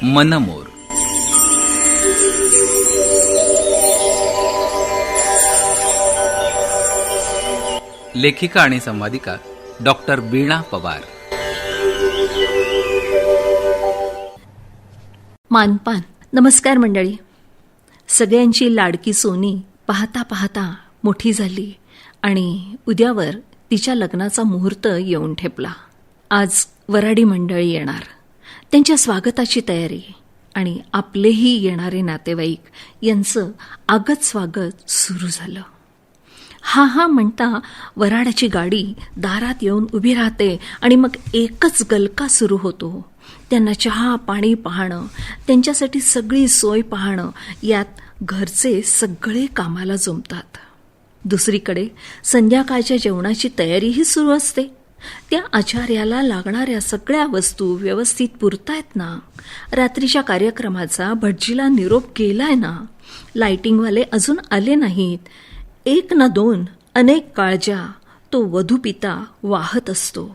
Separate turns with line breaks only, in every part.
मनमोर. लेखिका आणि संवादिका डॉक्टर वीणा पवार.
मानपान. नमस्कार मंडळी. सगळ्यांची लाडकी सोनी पाहता पाहता मोठी झाली आणि उद्यावर तिच्या लग्नाचा मुहूर्त येऊन ठेपला. आज वऱ्हाडी मंडळी येणार, त्यांच्या स्वागताची तयारी आणि आपलेही येणारे नातेवाईक यांचं आगत स्वागत सुरू झालं. हा हा म्हणता वऱ्हाडाची गाडी दारात येऊन उभी राहते आणि मग एकच गलका सुरू होतो. त्यांना चहा पाणी पाहणं, त्यांच्यासाठी सगळी सोय पाहणं, यात घरचे सगळे कामाला जमतात. दुसरीकडे संध्याकाळच्या जेवणाची तयारीही सुरू असते. त्या आचार्याला लागणाऱ्या सगळ्या वस्तू व्यवस्थित पुरतायत ना? रात्रीच्या कार्यक्रमाचा भटजीला निरोप गेलाय ना? लाइटिंगवाले अजून आले नाहीत. एक ना दोन अनेक काळज्या तो वधूपिता वाहत असतो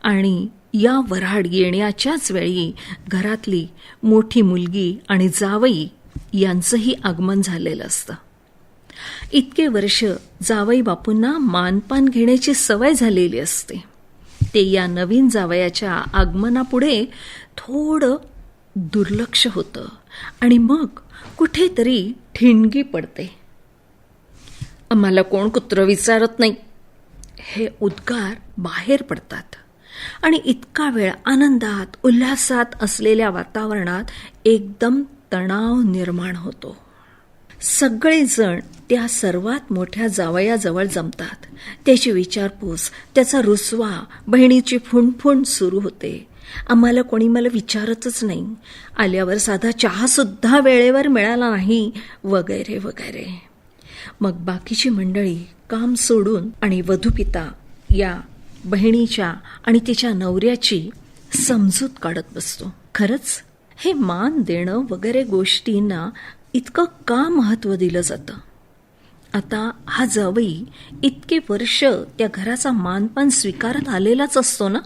आणि या वऱ्हाड येण्याच्याच वेळी घरातली मोठी मुलगी आणि जावई यांचंही आगमन झालेलं असतं. इतके वर्ष जावई बापूंना मानपान घेण्याची सवय झालेली असते. ते या नवीन जावयाच्या आगमनापुढे थोडं दुर्लक्ष होतं आणि मग कुठेतरी ठिणगी पडते. आम्हाला कोण कुत्रं विचारत नाही, हे उद्गार बाहेर पडतात आणि इतका वेळ आनंदात उल्हासात असलेल्या वातावरणात एकदम तणाव निर्माण होतो. सगळेजण त्या सर्वात मोठ्या जावयाजवळ जमतात. त्याची विचारपूस, त्याचा रुसवा, बहिणीची फुणफुण सुरू होते. आम्हाला कोणी मला विचारतच नाही, आल्यावर साधा चहा सुद्धा वेळेवर मिळाला नाही, वगैरे वगैरे. मग बाकीची मंडळी काम सोडून आणि वधूपिता या बहिणीच्या आणि तिच्या नवऱ्याची समजूत काढत बसतो. खरंच हे मान देणं वगैरे गोष्टींना इतकं का महत्त्व दिलं जातं? आता हा जावई इतके वर्ष त्या घराचा मानपान स्वीकारत आलेलाच असतो ना?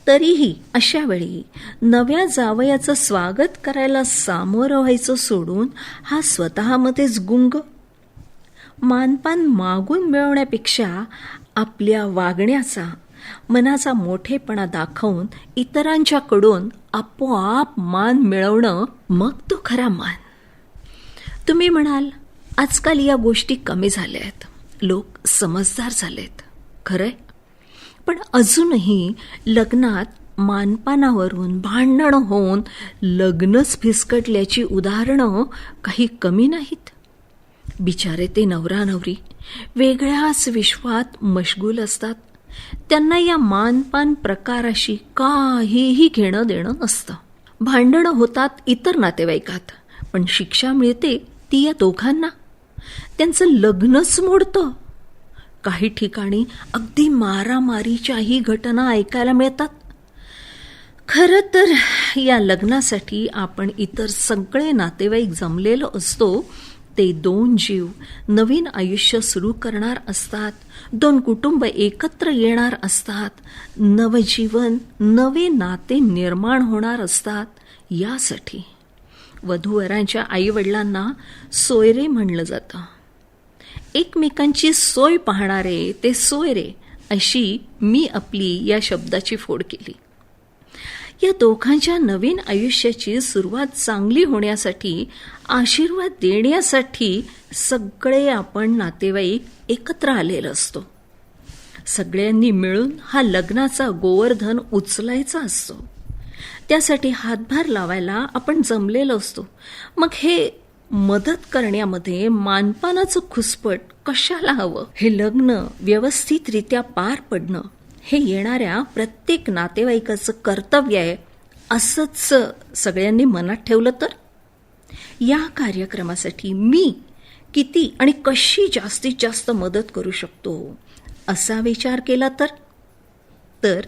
तरीही अशा वेळी नव्या जावयाचं स्वागत करायला सामोरं व्हायचं सोडून हा स्वतःमध्येच गुंग. मानपान मागून मिळवण्यापेक्षा आपल्या वागण्याचा, मनाचा मोठेपणा दाखवून इतरांच्याकडून आपोआप मान मिळवणं, मग तो खरा मान. तुम्ही म्हणाल, आजकाल या गोष्टी कमी झाल्या आहेत, लोक समजदार झालेत. खरंय, पण अजूनही लग्नात मानपानावरून भांडण होऊन लग्नच फिसकटल्याची उदाहरणं काही कमी नाहीत. बिचारे ते नवरा नवरी वेगळ्याच विश्वात मशगूल असतात. त्यांना या मानपान प्रकाराशी काहीही घेणं देणं नसतं. भांडणं होतात इतर नातेवाईकात, पण शिक्षा मिळते ती या दोघांना. त्यांचं लग्नच मोडतं. काही ठिकाणी अगदी मारामारीच्याही घटना ऐकायला मिळतात. खरं तर या लग्नासाठी आपण इतर सगळे नातेवाईक जमलेलो असतो. ते दोन जीव नवीन आयुष्य सुरू करणार असतात. दोन कुटुंब एकत्र येणार असतात. नवजीवन, नवे नाते निर्माण होणार असतात. यासाठी वधूवरांच्या आईवडिलांना सोयरे म्हणलं जातं. एकमेकांची सोय पाहणारे ते सोयरे, अशी मी आपली या शब्दाची फोड केली. या दोघांच्या नवीन आयुष्याची सुरुवात चांगली होण्यासाठी, आशीर्वाद देण्यासाठी सगळे आपण नातेवाईक एकत्र आलेलो असतो. सगळ्यांनी मिळून हा लग्नाचा गोवर्धन उचलायचा असतो. त्यासाठी हातभार लावायला आपण जमलेलो असतो. मग हे मदत करण्यामध्ये मानपानाचं खुसपट कशाला हवं? हे लग्न व्यवस्थितरित्या पार पडणं हे येणाऱ्या प्रत्येक नातेवाईकाचं कर्तव्य आहे, असंच सगळ्यांनी मनात ठेवलं तर या कार्यक्रमासाठी मी किती आणि कशी जास्तीत जास्त मदत करू शकतो असा विचार केला तर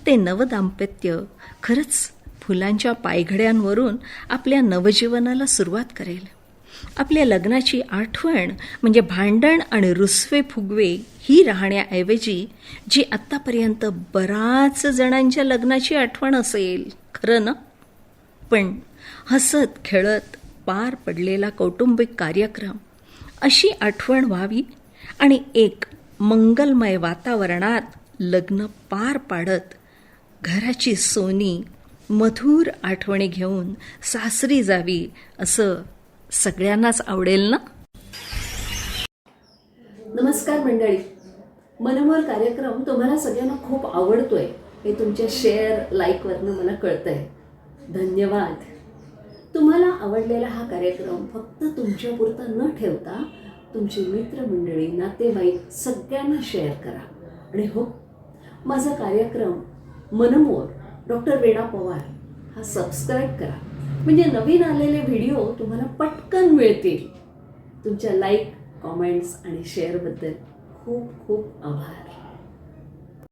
ते नवदाम्पत्य खरंच फुलांच्या पायघड्यांवरून आपल्या नवजीवनाला सुरुवात करेल. आपल्या लग्नाची आठवण म्हणजे भांडण आणि रुसवे फुगवे ही राहण्याऐवजी जी आत्तापर्यंत बऱ्याच जणांच्या लग्नाची आठवण असेल, खरं ना? पण हसत खेळत पार पडलेला कौटुंबिक कार्यक्रम अशी आठवण व्हावी आणि एक मंगलमय वातावरणात लग्न पार पाडत घराची सोनी मधुर आठवणी घेऊन सासरी जावी असं सगळ्यांनाच आवडेल ना. नमस्कार मंडळी, मनोहर कार्यक्रम तुम्हाला सगळ्यांना खूप आवडतोय हे तुमच्या शेअर लाईकवरनं मला कळतंय. धन्यवाद. तुम्हाला आवडलेला हा कार्यक्रम फक्त तुमच्यापुरता न ठेवता तुमची मित्रमंडळी, नातेवाईक सगळ्यांना शेअर करा. आणि हो, माझा कार्यक्रम मनमोर डॉक्टर वीणा पवार हा सबस्क्राईब करा, म्हणजे नवीन आलेले व्हिडिओ तुम्हाला पटकन मिळतील. तुमच्या लाईक, कॉमेंट्स आणि शेअरबद्दल खूप खूप आभार.